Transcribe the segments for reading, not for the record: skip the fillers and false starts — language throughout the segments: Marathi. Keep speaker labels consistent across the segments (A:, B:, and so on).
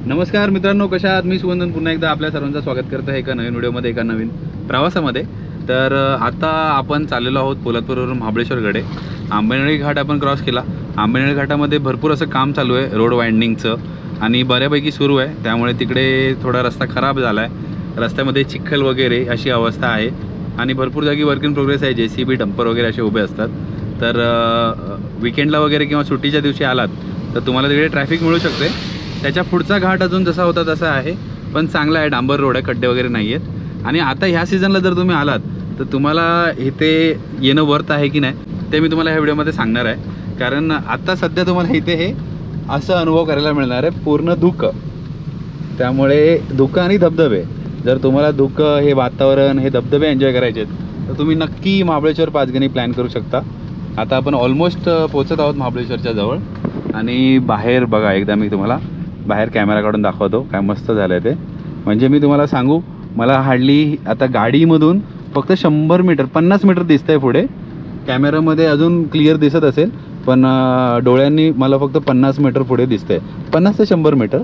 A: नमस्कार मित्रांनो, कशा आहात? मी सुवंदन पुन्हा एकदा आपल्या सर्वांचं स्वागत करतो आहे एका नवीन व्हिडिओमध्ये, एका नवीन प्रवासामध्ये. तर आता आपण चाललेलो आहोत पोलादपूरवरून महाबळेश्वरकडे. आंबेनळी घाट आपण क्रॉस केला. आंबेनळी घाटामध्ये भरपूर असं काम चालू आहे रोड वाइंडिंगचं आणि बऱ्यापैकी सुरू आहे, त्यामुळे तिकडे थोडा रस्ता खराब झाला आहे. रस्त्यामध्ये चिखल वगैरे अशी अवस्था आहे आणि भरपूर जागी वर्क इन प्रोग्रेस आहे. JCB डंपर वगैरे असे उभे असतात. तर विकेंडला वगैरे किंवा सुट्टीच्या दिवशी आलात तर तुम्हाला तिकडे ट्रॅफिक मिळू शकते. त्याच्या पुढचा घाट अजून जसा होता तसा आहे, पण चांगला आहे, डांबर रोड आहे, खड्डे वगैरे नाही आहेत. आणि आता ह्या सीझनला जर तुम्ही आलात तर तुम्हाला इथे येणं वर्थ आहे की नाही ते मी तुम्हाला ह्या व्हिडिओमध्ये सांगणार आहे. कारण आता सध्या तुम्हाला इथे हे असं अनुभव करायला मिळणार आहे, पूर्ण धुकं. त्यामुळे धुकं आणि धबधबे, जर तुम्हाला धुकं, हे वातावरण, हे धबधबे एन्जॉय करायचे आहेत तर तुम्ही नक्की महाबळेश्वर पाचगणी प्लॅन करू शकता. आता आपण ऑलमोस्ट पोहोचत आहोत महाबळेश्वरच्या जवळ. आणि बाहेर बघा, एकदा मी तुम्हाला बाहेर कॅमेरा काढून दाखवतो काय मस्त झालं आहे ते. म्हणजे मी तुम्हाला सांगू, मला हार्डली आता गाडीमधून फक्त 100 मीटर 50 मीटर दिसतं आहे पुढे. कॅमेरामध्ये अजून क्लिअर दिसत असेल, पण डोळ्यांनी मला फक्त 50 मीटर पुढे दिसतं आहे, 50 ते 100 मीटर.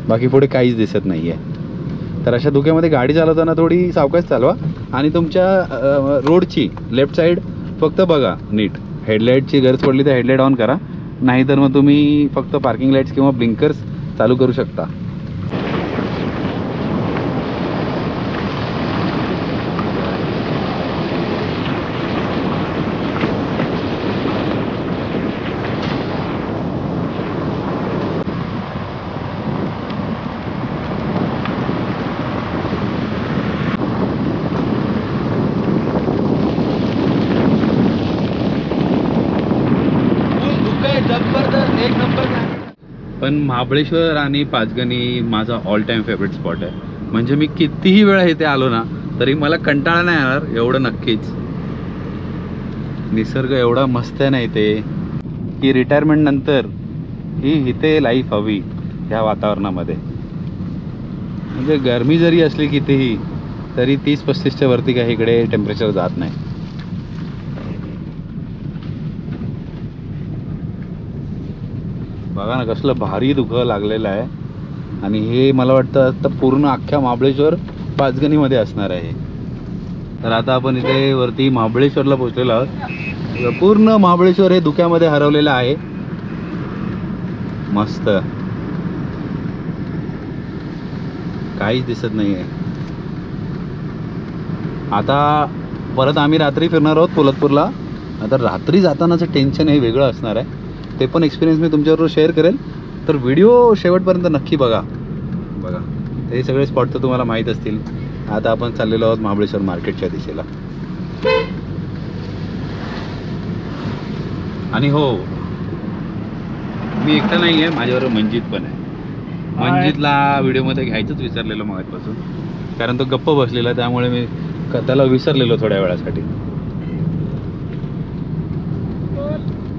A: बाकी पुढे काहीच दिसत नाही आहे. तर अशा धुक्यामध्ये गाडी चालवताना थोडी सावकाश चालवा आणि तुमच्या रोडची लेफ्ट साईड फक्त बघा नीट. हेडलाईटची गरज पडली तर हेडलाईट ऑन करा, नाहीतर मग तुम्ही फक्त पार्किंग लाईट्स किंवा ब्लिंकर्स चालू करू शकता. पण महाबळेश्वर आणि पाचगणी माझा ऑल टाईम फेवरेट स्पॉट आहे. म्हणजे मी कितीही वेळा इथे आलो ना तरी मला कंटाळा नाही येणार एवढं नक्कीच. निसर्ग एवढा मस्त आहे ना इथे की रिटायरमेंट नंतर ही इथे लाईफ हवी ह्या वातावरणामध्ये. म्हणजे गरमी जरी असली कितीही तरी 30-35च्या वरती काही इकडे टेम्परेचर जात नाही. बघा ना कसलं भारी धुकं लागलेलं आहे. आणि हे मला वाटतं आता पूर्ण अख्ख्या महाबळेश्वर पाचगणीमध्ये असणार आहे. तर आता आपण इथे वरती महाबळेश्वरला पोहोचलेलो आहोत. पूर्ण महाबळेश्वर हे धुक्यामध्ये हरवलेलं आहे. मस्त, काहीच दिसत नाही आहे. आता परत आम्ही रात्री फिरणार आहोत पोलादपूरला. आता रात्री जातानाचं टेन्शन हे वेगळं असणार आहे, ते पण एक्सपिरियन्स मी तुमच्याबरोबर शेअर करेल. तर व्हिडिओ शेवटपर्यंत नक्की बघा. हे सगळे स्पॉट तर तुम्हाला माहीत असतील. आता आपण चाललेलो आहोत महाबळेश्वर मार्केटच्या दिशेला. आणि हो, मी एकटा नाही आहे, माझ्याबरोबर मंजित पण आहे. मंजितला व्हिडिओमध्ये घ्यायचंच विसरलेलो मगाचपासून, कारण तो गप्प बसलेला, त्यामुळे मी त्याला विसरलेलो थोड्या वेळासाठी.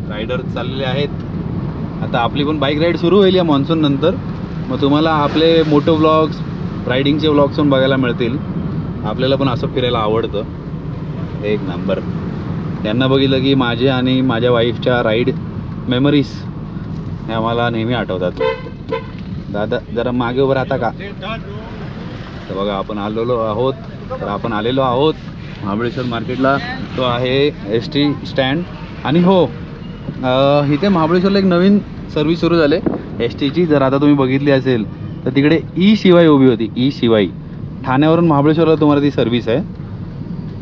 A: रायडर चाललेले आहेत. आता आपली पण बाईक राईड सुरू होईल या मान्सून नंतर. मग तुम्हाला आपले मोटो व्लॉग्स, रायडिंगचे व्लॉग्स पण बघायला मिळतील. आपल्याला पण असं फिरायला आवडतं एक नंबर. यांना बघितलं की माझे आणि माझ्या वाईफच्या राईड मेमरीज ह्या मला नेहमी आठवतात. दादा जरा मागे उभं राहता का? तर बघा आपण आलेलो आहोत महाबळेश्वर मार्केटला. तो आहे ST स्टँड. आणि हो, इथे महाबळेश्वरला एक नवीन सर्व्हिस सुरू झाले STची. जर आता तुम्ही बघितली असेल तर तिकडे शिवाई उभी होती. शिवाई ठाण्यावरून महाबळेश्वरला तुम्हाला ती सर्व्हिस आहे.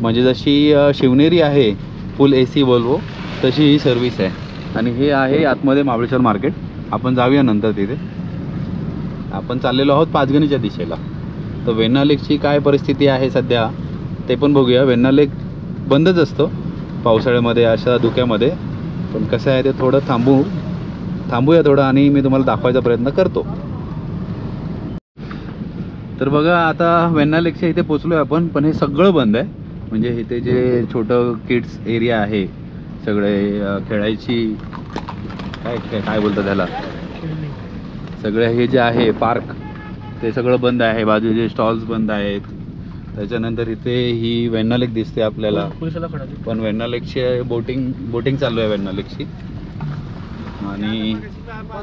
A: म्हणजे जशी शिवनेरी आहे फुल AC वोल्वो, तशी ही सर्व्हिस आहे. आणि हे आहे आतमध्ये महाबळेश्वर मार्केट. आपण जाऊया नंतर तिथे. आपण चाललेलो आहोत पाचगणीच्या दिशेला. तर वेण्णा लेकची काय परिस्थिती आहे सध्या ते पण बघूया. वेण्णा लेक बंदच असतो पावसाळ्यामध्ये अशा धुक्यामध्ये, पण कसं आहे ते थोडं थांबूया थोडं आणि मी तुम्हाला दाखवायचा प्रयत्न करतो. तर बघा आता वेण्णा लेकच्या इथे पोचलो आहे आपण, पण हे सगळं बंद आहे. म्हणजे इथे जे छोटं किड्स एरिया आहे, सगळे खेळायची काय बोलतात त्याला, सगळे हे जे आहे पार्क ते सगळं बंद आहे. बाजूचे स्टॉल्स बंद आहेत. त्याच्यानंतर इथे ही वेण्णा लेक दिसते आपल्याला, पण वेण्णा लेकची बोटिंग चालू आहे वेण्णा लेकची. आणि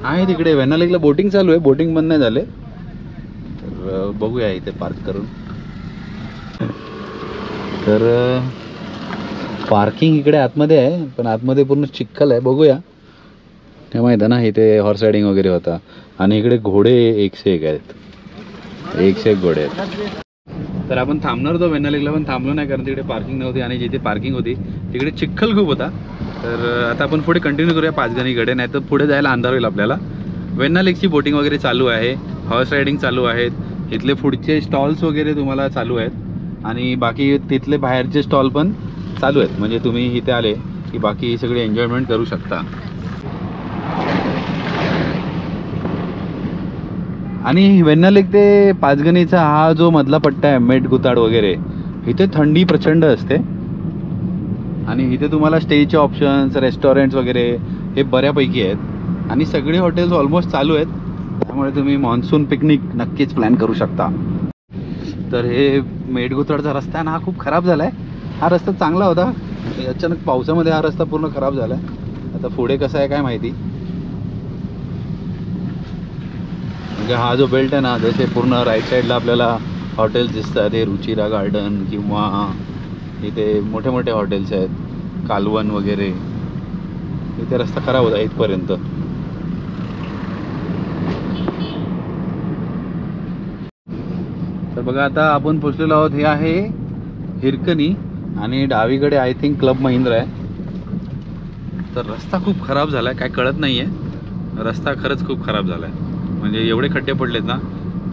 A: आहे तिकडे वेण्णा लेकला बोटिंग चालू आहे, बोटिंग बंद नाही झाले. तर बघूया इथे पार्क करून. तर पार्किंग इकडे आतमध्ये आहे, पण आतमध्ये पूर्ण चिखल आहे. बघूया, ते माहीत आहे ना इथे हॉर्स रायडिंग वगैरे होता. आणि इकडे घोडे 101 आहेत, 101 घोडे आहेत. तर आपण थांबणार होतो वेण्णा लेकला, पण थांबलो नाही कारण तिकडे पार्किंग नव्हती आणि जिथे पार्किंग होती तिकडे चिखल खूप होता. तर आता आपण पुढे कंटिन्यू करूया पाचगणीकडे, नाही तर पुढे जायला अंधार होईल आपल्याला. वेण्णा लेकची बोटिंग वगैरे चालू आहे, हॉर्स रायडिंग चालू आहेत, इथले पुढचे स्टॉल्स वगैरे तुम्हाला चालू आहेत आणि बाकी तिथले बाहेरचे स्टॉल पण चालू आहेत. म्हणजे तुम्ही इथे आले की बाकी सगळे एन्जॉयमेंट करू शकता. आणि वेण्णा लेक ते पाचगणीचा हा जो मधला पट्टा आहे, मेट गुताड वगैरे, इथे थंडी प्रचंड असते आणि इथे तुम्हाला स्टेचे ऑप्शन्स, रेस्टॉरंट्स वगैरे हे बऱ्यापैकी आहेत आणि सगळे हॉटेल्स ऑलमोस्ट चालू आहेत. त्यामुळे तुम्ही मान्सून पिकनिक नक्कीच प्लॅन करू शकता. तर हे मेटगुताडचा रस्ता आहे ना, हा खूप खराब झाला आहे. हा रस्ता चांगला होता, अचानक पावसामध्ये हा रस्ता पूर्ण खराब झाला आहे. आता पुढे कसं आहे काय माहिती. म्हणजे हा जो बेल्ट आहे ना, जसे पूर्ण राईट साईडला आपल्याला हॉटेल्स दिसतात, हे रुचिरा गार्डन किंवा इथे मोठे मोठे हॉटेल्स आहेत, कालवण वगैरे. इथे रस्ता खराब होता इथपर्यंत. तर बघा आता आपण पोचलेलो आहोत. हे आहे हिरकणी आणि डावीकडे आय थिंक क्लब महिंद्रा आहे. तर रस्ता खूप खराब झाला आहे, काय कळत नाही आहे. रस्ता खरंच खूप खराब झाला आहे, म्हणजे एवढे खड्डे पडलेत ना.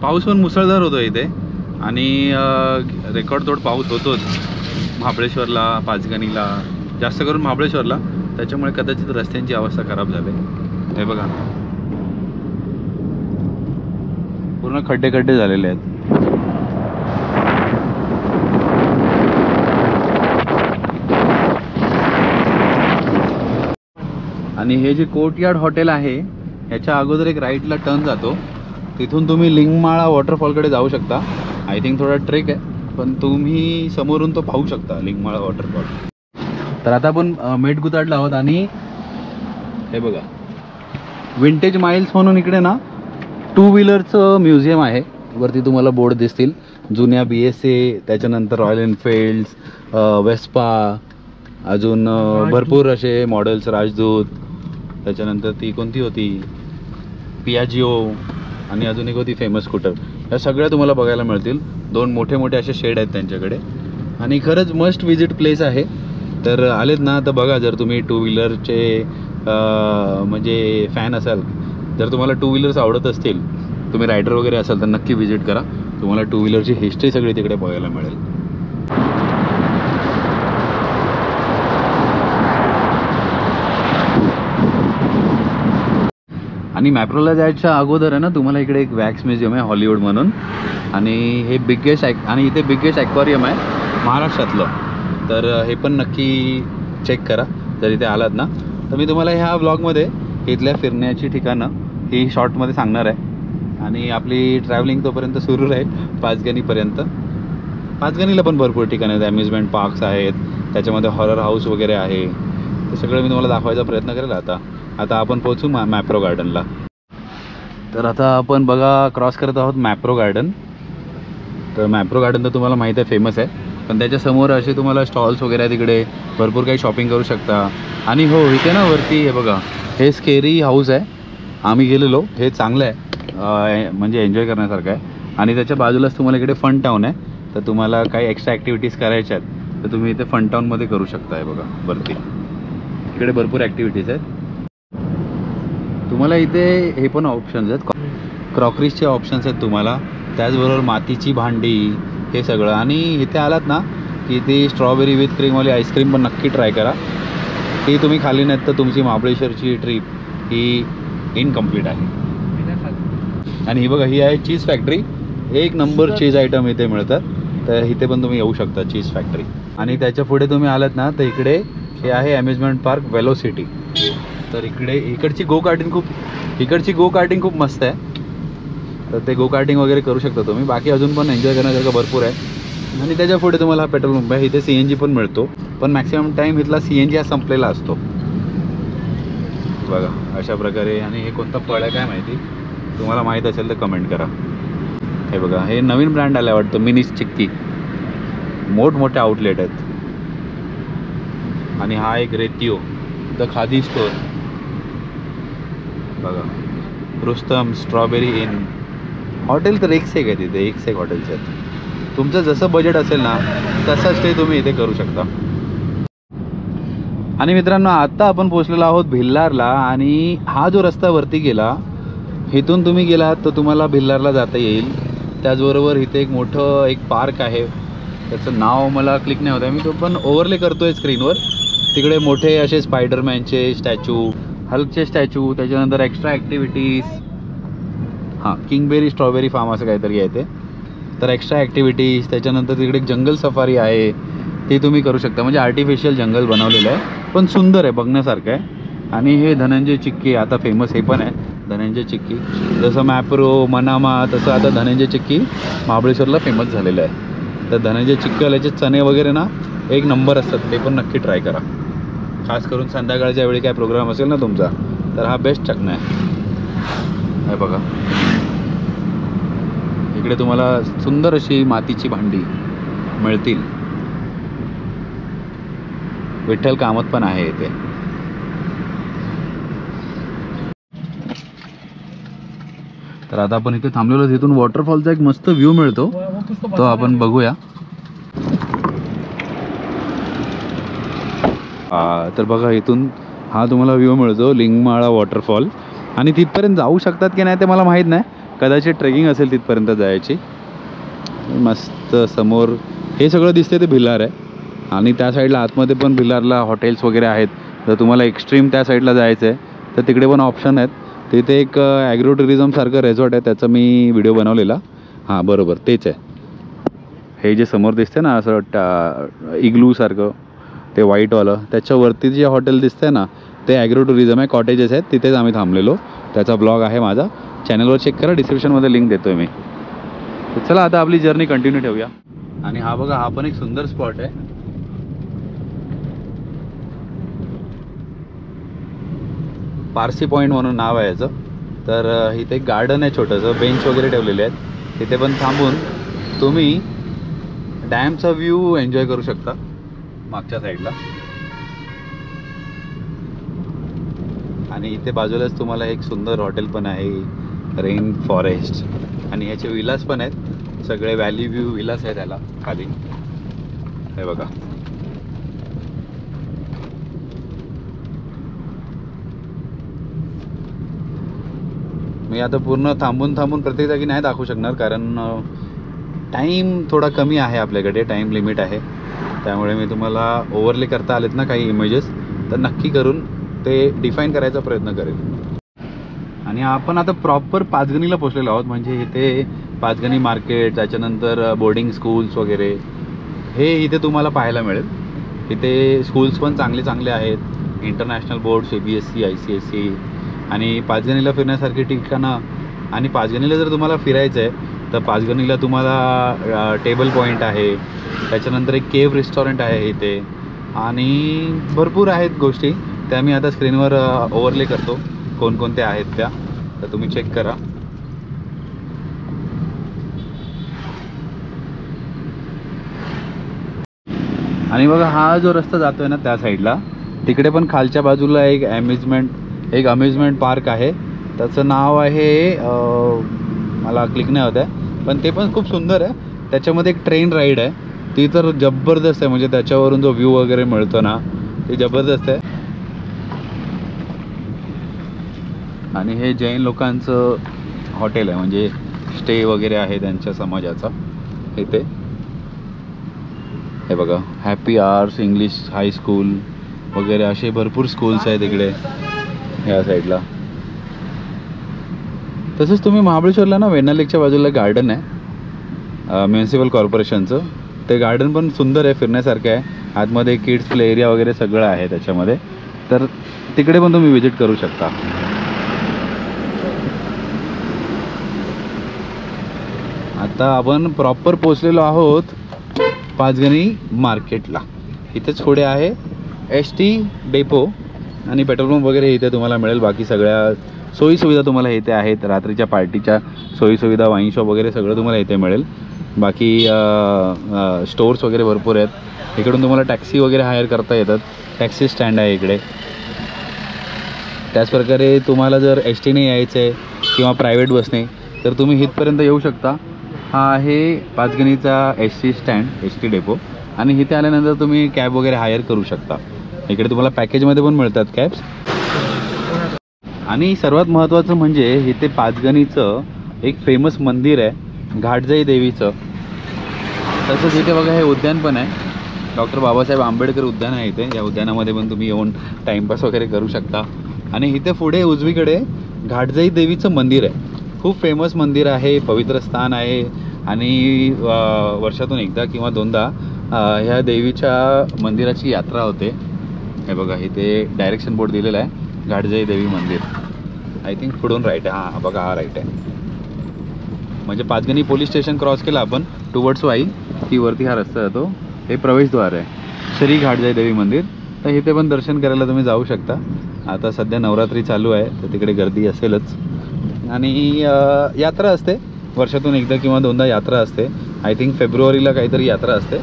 A: पाऊस पण मुसळधार होतो इथे आणि रेकॉर्ड तोड पाऊस होतोच महाबळेश्वरला, पाचगणीला, जास्त करून महाबळेश्वरला. त्याच्यामुळे कदाचित रस्त्यांची अवस्था खराब झाली. हे बघा पूर्ण खड्डे खड्डे झालेले आहेत. आणि हे जे कोर्टयार्ड हॉटेल आहे ह्याच्या अगोदर एक राईटला टर्न जातो, तिथून तुम्ही लिंगमाळा वॉटरफॉलकडे जाऊ शकता. आय थिंक थोडा ट्रेक आहे, पण तुम्ही समोरून तो पाहू शकता लिंगमाळा वॉटरफॉल. तर आता आपण मेटगुताडला आहोत आणि हे बघा विंटेज माइल्स म्हणून इकडे ना 2 व्हीलरचं म्युझियम आहे. वरती तुम्हाला बोर्ड दिसतील, जुन्या BSA, त्याच्यानंतर रॉयल एनफिल्ड्स, वेस्पा, अजून भरपूर असे मॉडेल्स, राजदूत, त्याच्यानंतर ती कोणती होती पियाजिओ आणि अजून एक होती फेमस स्कूटर. या सगळ्या तुम्हाला बघायला मिळतील. 2 मोठे मोठे असे शेड आहेत त्यांच्याकडे आणि खरंच मस्ट विजिट प्लेस आहे. तर आलेत ना तर बघा, जर तुम्ही 2 व्हीलरचे म्हणजे फॅन असाल, जर तुम्हाला 2 व्हीलर्स आवडत असतील, तुम्ही रायडर वगैरे असाल तर नक्की विजिट करा. तुम्हाला 2 व्हीलरची हिस्ट्री सगळी तिकडे बघायला मिळेल. आणि मॅप्रोला जायच्या अगोदर आहे ना तुम्हाला इकडे एक वॅक्स म्युझियम आहे हॉलिवूड म्हणून, आणि हे बिगेस्ट आणि इथे बिगेस्ट ॲक्वेरियम आहे महाराष्ट्रातलं. तर हे पण नक्की चेक करा जर इथे आलात ना. तर मी तुम्हाला ह्या ब्लॉगमध्ये इथल्या फिरण्याची ठिकाणं ही शॉर्टमध्ये सांगणार आहे आणि आपली ट्रॅव्हलिंग तोपर्यंत सुरू राहील पाचगणीपर्यंत. पाचगणीला पण भरपूर ठिकाणं आहेत, अम्युजमेंट पार्क्स आहेत, त्याच्यामध्ये हॉरर हाऊस वगैरे आहे. ते सगळं मी तुम्हाला दाखवायचा प्रयत्न करेल. आता आपण पोहोचू मॅप्रो गार्डनला. तर आता आपण बघा क्रॉस करत आहोत मॅप्रो गार्डन. तर मॅप्रो गार्डन तर तुम्हाला माहीत आहे फेमस आहे, पण त्याच्यासमोर असे तुम्हाला स्टॉल्स वगैरे तिकडे भरपूर काही शॉपिंग करू शकता. आणि हो इथे ना वरती हे बघा, हे स्केरी हाऊस आहे, आम्ही गेलेलो, हे चांगलं आहे, म्हणजे एन्जॉय करण्यासारखं आहे. आणि त्याच्या बाजूलाच तुम्हाला इकडे फन टाऊन आहे. तर तुम्हाला काही एक्स्ट्रा ॲक्टिव्हिटीज करायच्या आहेत तर तुम्ही इथे फन टाऊनमध्ये करू शकता. आहे बघा वरती, इकडे भरपूर ॲक्टिव्हिटीज आहेत. तुम्हाला इथे हे पण ऑप्शन्स आहेत, क्रॉकरीजचे ऑप्शन्स आहेत तुम्हाला, त्याचबरोबर मातीची भांडी, हे सगळं. आणि इथे आलात ना की ती स्ट्रॉबेरी विथ क्रीमवाली आईस्क्रीम पण नक्की ट्राय करा. ती तुम्ही खाली नाहीत तर तुमची महाबळेश्वरची ट्रिप ही इनकम्प्लीट आहे. आणि ही बघा, ही आहे चीज फॅक्टरी. 1 नंबर चीज आयटम इथे मिळतात. तर इथे पण तुम्ही येऊ शकता, चीज फॅक्टरी. आणि त्याच्या पुढे तुम्ही आलात ना तर इकडे हे आहे अम्युजमेंट पार्क वेलोसिटी. तर इकडची गो कार्टिंग खूप मस्त आहे. तर ते गो कार्टिंग वगैरे करू शकता तुम्ही. बाकी अजून पण एन्जॉय करण्यासारखं भरपूर आहे. आणि त्याच्या पुढे तुम्हाला पेट्रोल पंप आहे, इथे CNG पण मिळतो, पण मॅक्सिमम टाईम इथला CNG हा संपलेला असतो. बघा अशा प्रकारे. आणि हे कोणतं फळ आहे काय माहिती, तुम्हाला माहीत असेल तर कमेंट करा. हे बघा हे नवीन ब्रँड आला वाटतं, मिनीस चिक्की. मोठमोठे आउटलेट आहेत. आणि हा एक रेतियो द खादी स्टोर बघा. रुस्तम स्ट्रॉबेरी इन हॉटेल तर एक आहे तिथे, एक हॉटेल्स आहेत. तुमचं जसं बजेट असेल ना तसं स्टे तुम्ही इथे करू शकता. आणि मित्रांनो आता आपण पोहोचलेलो आहोत भिल्लारला. आणि हा जो रस्ता वरती गेला इथून तुम्ही गेलात तर तुम्हाला भिल्लारला जाता येईल. त्याचबरोबर इथे एक मोठं एक पार्क आहे, त्याचं नाव मला क्लिक नाही होत आहे, मी तो पण ओव्हरले करतो आहे स्क्रीनवर. तिकडे मोठे असे स्पायडरमॅनचे स्टॅच्यू, हल्कचे स्टॅच्यू, त्याच्यानंतर एक्स्ट्रा ॲक्टिव्हिटीज. हां किंगबेरी स्ट्रॉबेरी फार्म असं काहीतरी आहे ते. तर एक्स्ट्रा ॲक्टिव्हिटीज, त्याच्यानंतर तिकडे एक जंगल सफारी आहे ती तुम्ही करू शकता. म्हणजे आर्टिफिशियल जंगल बनवलेलं आहे पण सुंदर आहे, बघण्यासारखं आहे. आणि हे धनंजय चिक्की आता फेमस हे पण आहे, धनंजय चिक्की. जसं मॅप्रो मनामा तसं आता धनंजय चिक्की महाबळेश्वरला फेमस झालेलं आहे. तर धनंजय चिक्कीवाल्याचे चणे वगैरे ना एक नंबर असतात, ते पण नक्की ट्राय करा. खास करून संध्याकाळच्या वेळी काय प्रोग्राम असेल ना तुमचा तर हा बेस्ट चकना आहे. हे बघा इकडे तुम्हाला सुंदर अशी मातीची भांडी मिळतील. विठ्ठल कामत पण आहे इथे. तर आता आपण इथे थांबलेलो, तिथून वॉटरफॉलचा एक मस्त व्ह्यू मिळतो, तो आपण बघूया. तर बघा इथून हा तुम्हाला व्ह्यू मिळतो, लिंगमाळा वॉटरफॉल. आणि तिथपर्यंत जाऊ शकतात की नाही ते मला माहीत नाही, कदाचित ट्रेकिंग असेल तिथपर्यंत जायची. मस्त समोर हे सगळं दिसते ते भिल्लार आहे. आणि त्या साईडला आतमध्ये पण भिल्लारला हॉटेल्स वगैरे आहेत. जर तुम्हाला एक्स्ट्रीम त्या साईडला जायचं आहे तर तिकडे पण ऑप्शन आहेत. तिथे एक ॲग्रो टुरिझमसारखं रेसॉर्ट आहे, त्याचा मी व्हिडिओ बनवलेला. हां बरोबर तेच आहे. हे जे समोर दिसते ना असं इग्लूसारखं ते व्हाईटवालं, त्याच्यावरती जे हॉटेल दिसतंय ना ते ॲग्रो टुरिझम आहे, कॉटेजेस आहेत, तिथेच आम्ही थांबलेलो. त्याचा ब्लॉग आहे माझा चॅनलवर, चेक करा, डिस्क्रिप्शनमध्ये लिंक देतो आहे मी. तर चला आता आपली जर्नी कंटिन्यू ठेवूया. आणि हा बघा हा पण एक सुंदर स्पॉट आहे. पारसी पॉईंट म्हणून नाव आहे याचं. तर इथे एक गार्डन आहे छोटंसं, बेंच वगैरे ठेवलेले आहेत, तिथे पण थांबून तुम्ही डॅमचा व्ह्यू एन्जॉय करू शकता मागच्या साईडला. आणि इथे बाजूलाच तुम्हाला एक सुंदर हॉटेल पण आहे, रेन फॉरेस्ट. आणि ह्याचे विलास पण आहेत, सगळे व्हॅली व्ह्यू विलास आहेत त्याला खाली. हे बघा मी आता पूर्ण थांबून प्रत्येक जागी नाही दाखवू शकणार, कारण टाईम थोडा कमी आहे आपल्याकडे, टाईम लिमिट आहे. त्यामुळे मी तुम्हाला ओव्हरले करता आलेत ना काही इमेजेस तर नक्की करून ते डिफाईन करायचा प्रयत्न करेल. आणि आपण आता प्रॉपर पाचगणीला पोचलेलो आहोत. म्हणजे इथे पाचगणी मार्केट, त्याच्यानंतर बोर्डिंग स्कूल्स वगैरे हे इथे तुम्हाला पाहायला मिळेल. इथे स्कूल्स पण चांगले चांगले आहेत, इंटरनॅशनल बोर्ड, CBSE, ICSE. आणि पाचगणीला फिरण्यासारखी ठिकाणं. आणि पाचगणीला जर तुम्हाला फिरायचं आहे तर पाचगणीला तुम्हाला टेबल पॉईंट आहे, त्याच्यानंतर एक केव्ह रेस्टॉरंट आहे इथे. आणि भरपूर आहेत गोष्टी, त्या मी आता स्क्रीनवर ओव्हरले करतो कोणकोणत्या आहेत त्या, तर तुम्ही चेक करा. आणि बघा हा जो रस्ता जातोय ना त्या साईडला, तिकडे पण खालच्या बाजूला एक अम्युजमेंट पार्क आहे, त्याचं नाव आहे मला क्लिक नाही होत आहे, पण ते पण खूप सुंदर आहे. त्याच्यामध्ये एक ट्रेन राईड आहे, ती तर जबरदस्त आहे. म्हणजे त्याच्यावरून जो व्ह्यू वगैरे मिळतो ना ते जबरदस्त आहे. आणि हे जैन लोकांचं हॉटेल आहे, म्हणजे स्टे वगैरे आहे त्यांच्या समाजाचा इथे. हे बघा हॅपी आवर्स इंग्लिश हायस्कूल वगैरे असे भरपूर स्कूल्स आहेत इकडे ह्या साईडला. तसंच तुम्ही महाबळेश्वरला ना वेण्णा लेकच्या बाजूला गार्डन आहे म्युन्सिपल कॉर्पोरेशनचं, ते गार्डन पण सुंदर आहे, फिरण्यासारखं आहे. आतमध्ये किड्स प्ले एरिया वगैरे सगळं आहे त्याच्यामध्ये, तर तिकडे पण तुम्ही विजिट करू शकता. आता आपण प्रॉपर पोचलेलो आहोत पाचगणी मार्केटला. इथेच पुढे आहे ST डेपो, आणि पेट्रोल पंप वगैरे इथे तुम्हाला मिळेल. बाकी सगळ्या सोयीसुविधा तुम्हाला इथे आहेत. रात्रीच्या पार्टीच्या सोयीसुविधा, वाईन शॉप वगैरे सगळं तुम्हाला इथे मिळेल. बाकी स्टोर्स वगैरे भरपूर आहेत. इकडून तुम्हाला टॅक्सी वगैरे हायर करता येतात. टॅक्सी स्टँड आहे इकडे. त्याचप्रकारे तुम्हाला जर एस टीने यायचं आहे किंवा प्रायव्हेट बसने तर तुम्ही इथपर्यंत येऊ शकता. हा आहे पाचगणीचा S T stand, S T depot. आणि इथे आल्यानंतर तुम्ही कॅब वगैरे हायर करू शकता. इकडे तुम्हाला पॅकेजमध्ये पण मिळतात कॅब्स. आणि सर्वात महत्त्वाचं म्हणजे इथे पाचगणीचं एक फेमस मंदिर आहे, घाटजाई देवीचं. तसंच इथे बघा हे उद्यान पण आहे, डॉक्टर बाबासाहेब आंबेडकर उद्यान आहे इथे. या उद्यानामध्ये पण तुम्ही येऊन टाईमपास वगैरे करू शकता. आणि इथे पुढे उजवीकडे घाटजाई देवीचं मंदिर आहे. खूप फेमस मंदिर आहे, पवित्र स्थान आहे. आणि वर्षातून एकदा किंवा दोनदा ह्या देवीच्या मंदिराची यात्रा होते. हे बघा इथे डायरेक्शन बोर्ड दिलेला आहे, घाटजाई देवी मंदिर. आय थिंक पुढून राईट आहे. हां बघा हा राईट आहे. म्हणजे पाचगणी पोलीस स्टेशन क्रॉस केला आपण टुवर्ड्स वाई की वरती हा रस्ता जातो. हे प्रवेशद्वार आहे श्री घाटजाई देवी मंदिर. तर इथे पण दर्शन करायला तुम्ही जाऊ शकता. आता सध्या नवरात्री चालू आहे तर तिकडे गर्दी असेलच. आणि यात्रा असते वर्षातून एकदा किंवा दोनदा यात्रा असते. आय थिंक फेब्रुवारीला काहीतरी यात्रा असते.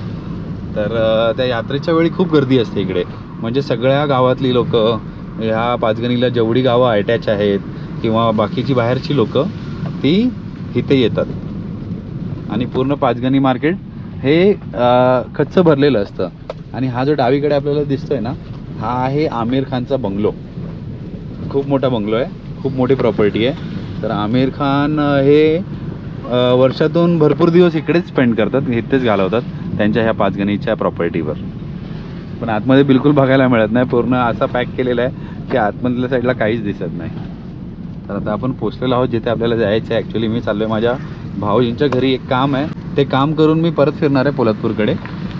A: तर त्या यात्रेच्या वेळी खूप गर्दी असते इकडे. म्हणजे सगळ्या गावातली लोक, ह्या पाचगणीला जेवढी गावं अटॅच आहेत किंवा बाकीची बाहेरची लोक ती इथे येतात. आणि पूर्ण पाचगणी मार्केट हे कच्चं भरलेलं असतं. आणि हा जो डावीकडे आपल्याला दिसतोय ना, हा आहे आमिर खानचा बंगलो. खूप मोठा बंगलो आहे, खूप मोठी प्रॉपर्टी आहे. तर आमिर खान हे वर्षातून भरपूर दिवस इकडेच स्पेंड करतात, इथेच घालवतात त्यांच्या ह्या पाचगणीच्या प्रॉपर्टीवर. पण आतमध्ये बिलकुल बघायला मिळत नाही. पूर्ण असा पॅक केलेला आहे की आतमधल्या साईडला काहीच दिसत नाही. तर आता आपण पोचलेलो आहोत जिथे आपल्याला जायचं आहे. ॲक्च्युली मी चाललो आहे माझ्या भाऊजींच्या घरी, एक काम आहे. ते काम करून मी परत फिरणार आहे पोलादपूरकडे.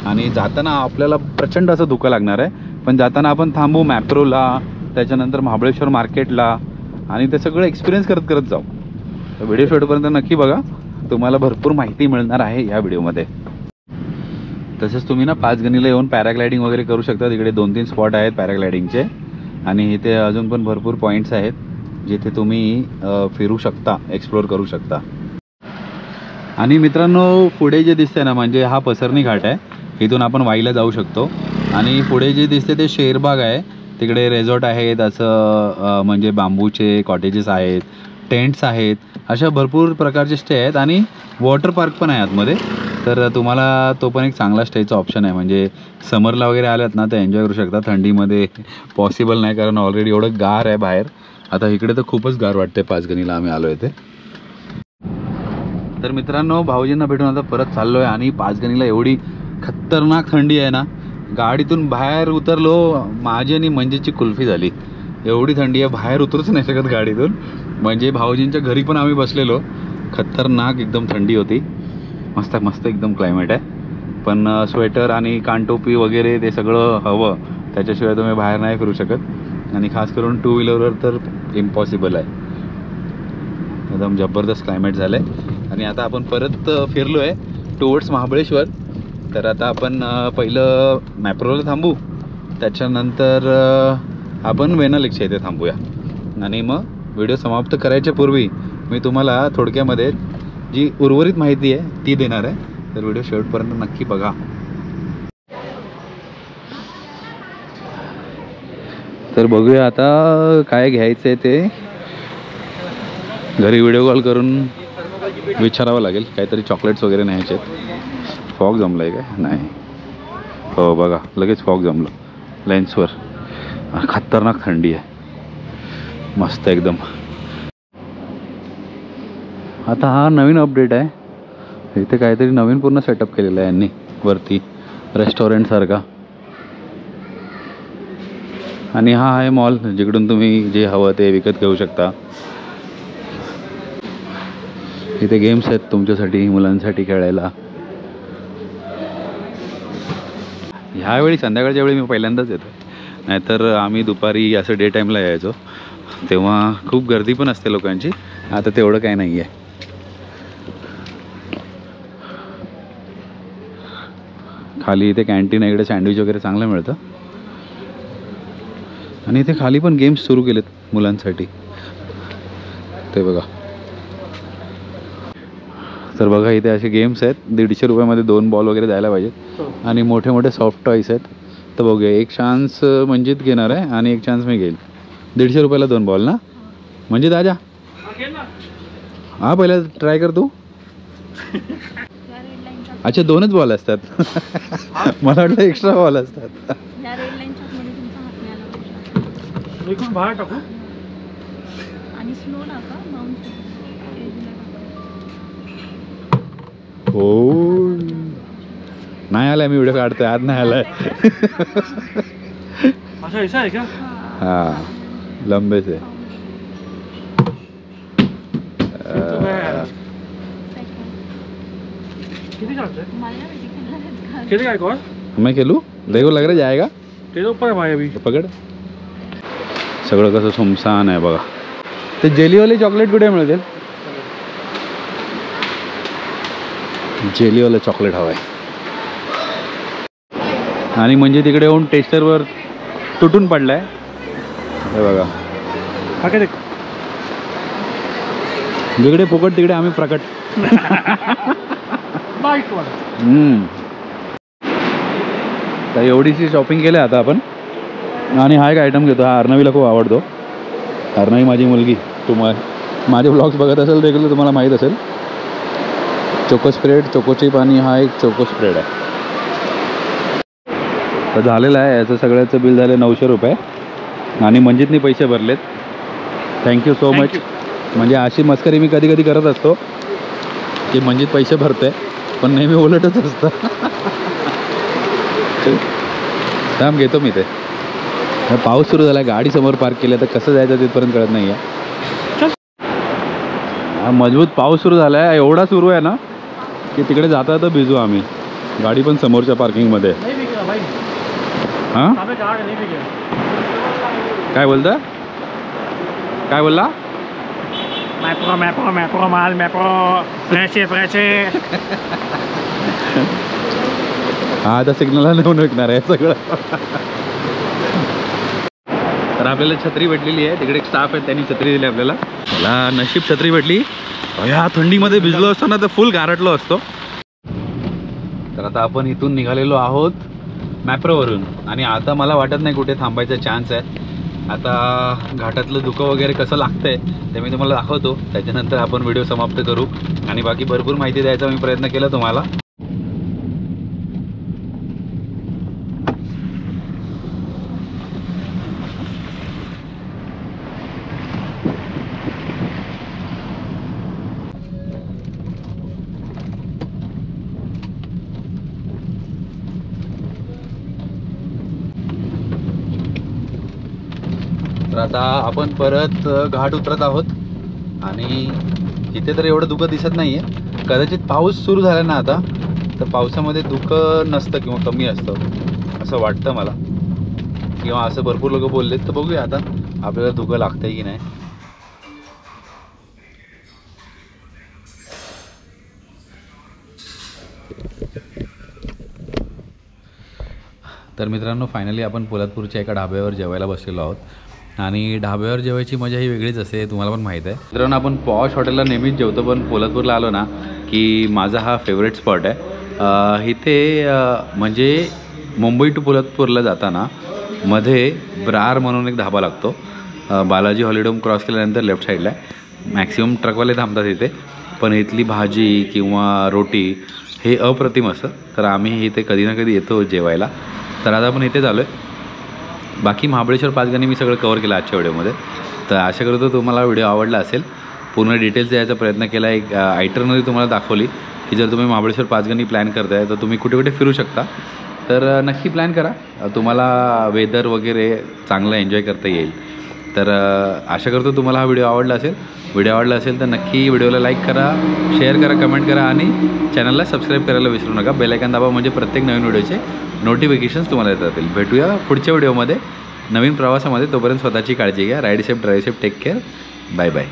A: आणि जाताना आपल्याला प्रचंड असं धुकं लागणार आहे. पण जाताना आपण थांबू मॅप्रोला, त्याच्यानंतर महाबळेश्वर मार्केटला, आणि ते सगळं एक्सपिरियन्स करत करत जाऊ. व्हिडिओ शेवटपर्यंत नक्की बघा, तुम्हाला भरपूर माहिती मिळणार आहे या व्हिडिओमध्ये. तसंच तुम्ही ना पाचगणीला येऊन पॅराग्लायडिंग वगैरे करू शकता. तिकडे 2-3 स्पॉट आहेत पॅराग्लायडिंगचे. आणि इथे अजून पण भरपूर पॉईंट्स आहेत जिथे तुम्ही फिरू शकता, एक्सप्लोअर करू शकता. आणि मित्रांनो पुढे जे दिसते ना, म्हणजे हा पसरणी घाट आहे. इथून आपण वाईला जाऊ शकतो. आणि पुढे जे दिसते ते शेरबाग आहे. तिकडे रेझॉर्ट आहेत, असं म्हणजे बांबूचे कॉटेजेस आहेत, टेंट्स आहेत, अशा भरपूर प्रकारचे स्टे आहेत. आणि वॉटर पार्क पण आहे आतमध्ये. तर तुम्हाला तो पण एक चांगला स्टेचा ऑप्शन आहे. म्हणजे समरला वगैरे आल्यात ना तर एन्जॉय करू शकता. थंडीमध्ये पॉसिबल नाही, कारण ऑलरेडी एवढं गार आहे बाहेर. आता इकडे तर खूपच गार वाटते पाचगणीला आम्ही आलो इथे. तर मित्रांनो, भाऊजींना भेटून आता परत चाललो आहे. आणि पाचगणीला एवढी खतरनाक थंडी आहे ना, गाडीतून बाहेर उतरलो, माझी आणि मंजेची कुल्फी झाली. एवढी थंडी आहे, बाहेर उतरूच नाही शकत गाडीतून. म्हणजे भाऊजींच्या घरी पण आम्ही बसलेलो, खतरनाक एकदम थंडी होती. मस्त मस्त एकदम क्लायमेट आहे. पण स्वेटर आणि कानटोपी वगैरे ते सगळं हवं, त्याच्याशिवाय तुम्ही बाहेर नाही फिरू शकत. आणि खास करून 2 व्हीलरवर तर इम्पॉसिबल आहे. एकदम जबरदस्त क्लायमेट झालं आहे. आणि आता आपण परत फिरलो आहे टुवर्ड्स महाबळेश्वर. तर आता आपण पहिलं मॅप्रोला थांबू, त्याच्यानंतर आपण वेना लेकच्या इथे थांबूया. आणि मग व्हिडिओ समाप्त करायच्या पूर्वी मी तुम्हाला थोडक्यामध्ये जी उर्वरित माहिती आहे ती देणार आहे. तर व्हिडिओ शेवटपर्यंत नक्की बघा. तर बघूया आता काय घ्यायचं आहे ते. घरी व्हिडिओ कॉल करून विचारावं लागेल. काहीतरी चॉकलेट्स वगैरे न्यायचे आहेत. फॉग जमलं आहे काय? नाही. हो बघा, लगेच फॉग जमलं लेन्सवर. खतरनाक थंडी आहे, मस्त एकदम. आता हा नवीन अपडेट आहे. इथे काहीतरी नवीन पूर्ण सेटअप केलेलं आहे यांनी वरती, रेस्टॉरंटसारखा. आणि हा आहे मॉल, जिकडून तुम्ही जे हवं ते विकत घेऊ शकता. इथे गेम्स आहेत तुमच्यासाठी, मुलांसाठी खेळायला. ह्यावेळी संध्याकाळच्या वेळी मी पहिल्यांदाच येतो, नाहीतर आम्ही दुपारी असं डे टाईमला यायचो, तेव्हा खूप गर्दी पण असते लोकांची. आता तेवढं काय नाही आहे. खाली इथे कॅन्टीन आहे, इकडे सँडविच वगैरे चांगलं मिळतं. आणि इथे खाली पण गेम्स सुरू केलेत मुलांसाठी, ते बघा. तर बघा इथे असे गेम्स आहेत. 150 रुपयामध्ये 2 बॉल वगैरे द्यायला पाहिजेत आणि मोठे मोठे सॉफ्ट टॉईस आहेत. तर बघूया, एक चान्स मंजित घेणार आहे आणि एक चान्स मी घेईल. 150 रुपयाला 2 बॉल ना मंजित? आजा हा, पहिला ट्राय कर तू. अच्छा 2च बॉल असतात. मला वाटलं एक्स्ट्रा बॉल असतात.
B: बाहेर टाकू
C: आणि स्लो टाका, बाउन्स
A: हो नाही आलाय, मी व्हिडिओ काढतोय, आज नाही आलाय.
B: अच्छा ऐसा है क्या?
A: हाँ लंबे से.
B: कितने का एक और?
A: मैं खेलू? देखो लग रहा जाएगा.
B: तेरे ऊपर है भाई अभी.
A: पकड. सगळं कसं सुमसान आहे बघा. ते जेलीवाले चॉकलेट कुठे मिळतील? जेलीवालं चॉकलेट हवं आहे. आणि म्हणजे तिकडे येऊन टेस्टरवर तुटून पडलाय हे बघा.
B: हा काय देख,
A: जिकडे फुकट तिकडे आम्ही प्रकट. तर एवढीशी शॉपिंग केली आता आपण. आणि हा एक आयटम घेतो. हा अर्णवीला खूप आवडतो. अर्णवी माझी मुलगी, माझे ब्लॉग्स बघत असेल देखील तुम्हाला माहीत असेल. चोको स्प्रेड, चोको चिप आणि हा एक चोको स्प्रेड आहे. तर झालेलं आहे. याचं सगळ्याचं बिल झालं 900 रुपये आणि मंजितने पैसे भरलेत. Thank you so much. म्हणजे अशी मस्करी मी कधी कधी करत असतो की मंजित पैसे भरते, पण नेहमी उलटच असतं. थांब घेतो मी ते. पाऊस सुरू झाला, गाडी समोर पार्क केली, तर कसं जायचं तिथपर्यंत कळत नाही आहे. हा मजबूत पाऊस सुरू झाला आहे, एवढा सुरू आहे ना की तिकडे जाता तर भिजू आम्ही. गाडी पण समोरच्या पार्किंगमध्ये. हां काय बोलता? काय बोलला?
B: मॅप्रो मॅप्रो मॅप्रो माल मॅप्रो फ्रेशे फ्रेशे.
A: हा आता सिग्नलला नेऊन विकणार आहे सगळं. तर आपल्याला छत्री भेटलेली आहे. तिकडे एक स्टाफ आहे, त्यांनी छत्री दिली आपल्याला. मला नशीब छत्री भेटली. या थंडीमध्ये भिजलो असतो ना तर फुल गारटलो असतो. तर आता आपण इथून निघालेलो आहोत मॅप्रोवरून आणि आता मला वाटत नाही कुठे थांबायचा चान्स आहे. आता घाटातलं धुकं वगैरे कसं लागतंय ते मी तुम्हाला दाखवतो. त्याच्यानंतर आपण व्हिडिओ समाप्त करू आणि बाकी भरपूर माहिती द्यायचा मी प्रयत्न केला तुम्हाला. तर आता आपण परत घाट उतरत आहोत आणि इथे तर एवढं धुकं दिसत नाही आहे. कदाचित पाऊस सुरू झाला ना आता, तर पावसामध्ये धुकं नसतं किंवा कमी असतं असं वाटतं मला, किंवा असं भरपूर लोक बोललेत. तर बघूया आता आपल्याला धुकं लागतंय की नाही. तर मित्रांनो फायनली आपण पोलादपूरच्या एका ढाब्यावर जेवायला बसलेलो आहोत आणि ढाब्यावर जेवायची मजा ही वेगळीच असते, तुम्हाला पण माहीत आहे. मित्रांनो आपण पॉश हॉटेलला नेहमीच जेवतो, पण पोलादपूरला आलो ना की माझा हा फेवरेट स्पॉट आहे. इथे म्हणजे मुंबई टू पोलादपूरला जाताना मध्ये ब्रार म्हणून एक ढाबा लागतो. बालाजी हॉलिडोम क्रॉस केल्यानंतर लेफ्ट साईडला आहे. मॅक्सिमम ट्रकवाले थांबतात इथे, पण इथली भाजी किंवा रोटी हे अप्रतिम असतं. तर आम्ही इथे कधी ना कधी येतो जेवायला. तर आता आपण इथे झालो आहे. बाकी महाबळेश्वर पाचगणी मी सगळं कवर केलं आजच्या व्हिडिओमध्ये. तर आशा करतो तुम्हाला व्हिडिओ आवडला असेल. पूर्ण डिटेल्स द्यायचा प्रयत्न केला. एक आयटरनरी तुम्हाला दाखवली की जर तुम्ही महाबळेश्वर पाचगणी प्लॅन करताय तर तुम्ही कुठे कुठे फिरू शकता. तर नक्की प्लॅन करा, तुम्हाला वेदर वगैरे चांगलं एन्जॉय करता येईल. तर आशा करतो तुम्हाला हा व्हिडिओ आवडला असेल. व्हिडिओ आवडला असेल तर नक्की व्हिडिओला लाईक करा, शेअर करा, कमेंट करा आणि चॅनलला सबस्क्राईब करायला विसरू नका. बेल आयकॉन दाबा म्हणजे प्रत्येक नवीन व्हिडिओचे नोटिफिकेशन्स तुम्हाला येत राहतील. भेटूया पुढच्या व्हिडिओमध्ये नवीन प्रवासामध्ये. तोपर्यंत स्वतःची काळजी घ्या. Ride safe, drive safe, take care. Bye bye.